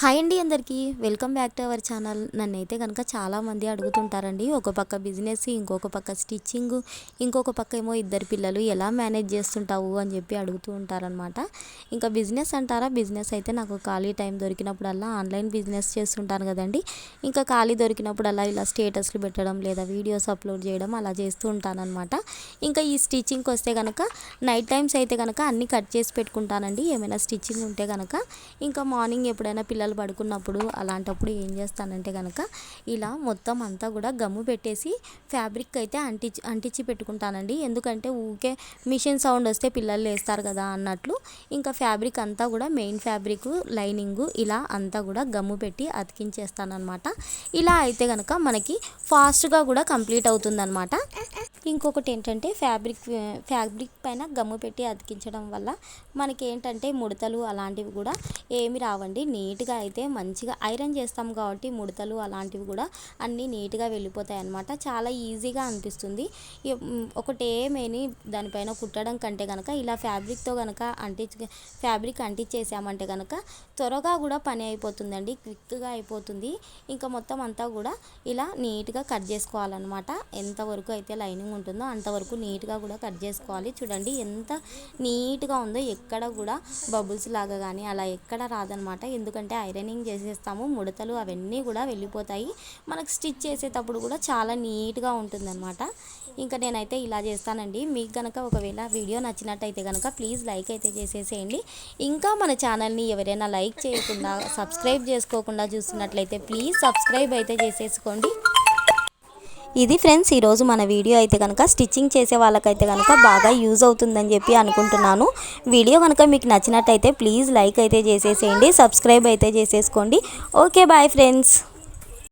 Hi అండి అందరికీ welcome back to our channel. నన్నైతే కనుక చాలామంది అడుగుతుంటారండి, ఒక పక్క బిజినెస్, ఇంకొక పక్క స్టిచ్చింగ్, ఇంకొక పక్క ఏమో ఇద్దరు పిల్లలు, ఎలా మేనేజ్ చేస్తుంటావు అని చెప్పి అడుగుతూ ఉంటారనమాట. ఇంకా బిజినెస్ అంటారా, బిజినెస్ అయితే నాకు ఖాళీ టైం దొరికినప్పుడల్లా ఆన్లైన్ బిజినెస్ చేస్తుంటాను కదండి. ఇంకా ఖాళీ దొరికినప్పుడల్లా ఇలా స్టేటస్లు పెట్టడం లేదా వీడియోస్ అప్లోడ్ చేయడం అలా చేస్తూ ఉంటానన్నమాట. ఇంకా ఈ స్టిచ్చింగ్కి వస్తే కనుక నైట్ టైమ్స్ అయితే కనుక అన్నీ కట్ చేసి పెట్టుకుంటానండి, ఏమైనా స్టిచ్చింగ్ ఉంటే కనుక. ఇంకా మార్నింగ్ ఎప్పుడైనా పిల్లలు పడుకున్నప్పుడు అలాంటప్పుడు ఏం చేస్తానంటే కనుక ఇలా మొత్తం అంతా కూడా గమ్ము పెట్టేసి ఫ్యాబ్రిక్ అయితే అంటించి పెట్టుకుంటానండి. ఎందుకంటే ఊకే మిషన్ సౌండ్ వస్తే పిల్లలు లేస్తారు కదా అన్నట్లు. ఇంకా ఫ్యాబ్రిక్ అంతా కూడా మెయిన్ ఫ్యాబ్రిక్, లైనింగు ఇలా అంతా కూడా గమ్ము పెట్టి అతికించేస్తానమాట. ఇలా అయితే కనుక మనకి ఫాస్ట్గా కూడా కంప్లీట్ అవుతుందన్నమాట. ఇంకొకటి ఏంటంటే ఫ్యాబ్రిక్ పైన గమ్ము పెట్టి అతికించడం వల్ల మనకి ఏంటంటే ముడతలు అలాంటివి కూడా ఏమి రావండి. నీట్గా అయితే మంచిగా ఐరన్ చేస్తాం కాబట్టి ముడతలు అలాంటివి కూడా అన్నీ నీట్గా వెళ్ళిపోతాయి అన్నమాట. చాలా ఈజీగా అనిపిస్తుంది. ఒకటేమేని దానిపైన కుట్టడం కంటే కనుక ఇలా ఫ్యాబ్రిక్తో కనుక ఫ్యాబ్రిక్ అంటించేసామంటే కనుక త్వరగా కూడా పని అయిపోతుందండి, క్విక్గా అయిపోతుంది. ఇంకా మొత్తం అంతా కూడా ఇలా నీట్గా కట్ చేసుకోవాలన్నమాట. ఎంతవరకు అయితే లైనింగ్ ఉంటుందో అంతవరకు నీట్గా కూడా కట్ చేసుకోవాలి. చూడండి ఎంత నీట్గా ఉందో, ఎక్కడ కూడా బబుల్స్ లాగా కానీ అలా ఎక్కడ రాదనమాట. ఎందుకంటే ఐరనింగ్ చేసేస్తాము, ముడతలు అవన్నీ కూడా వెళ్ళిపోతాయి. మనకు స్టిచ్ చేసేటప్పుడు కూడా చాలా నీట్గా ఉంటుందన్నమాట. ఇంకా నేనైతే ఇలా చేస్తానండి. మీకు కనుక ఒకవేళ వీడియో నచ్చినట్టయితే కనుక ప్లీజ్ లైక్ అయితే చేసేసేయండి. ఇంకా మన ఛానల్ని ఎవరైనా లైక్ చేయకుండా సబ్స్క్రైబ్ చేసుకోకుండా చూస్తున్నట్లయితే ప్లీజ్ సబ్స్క్రైబ్ అయితే చేసేసుకోండి. ఇది ఫ్రెండ్స్ ఈరోజు మన వీడియో అయితే కనుక స్టిచ్చింగ్ చేసే వాళ్ళకైతే కనుక బాగా యూజ్ అవుతుందని చెప్పి అనుకుంటున్నాను. వీడియో కనుక మీకు నచ్చినట్టయితే ప్లీజ్ లైక్ అయితే చేసేసేయండి, సబ్స్క్రైబ్ అయితే చేసేసుకోండి. Okay bye friends.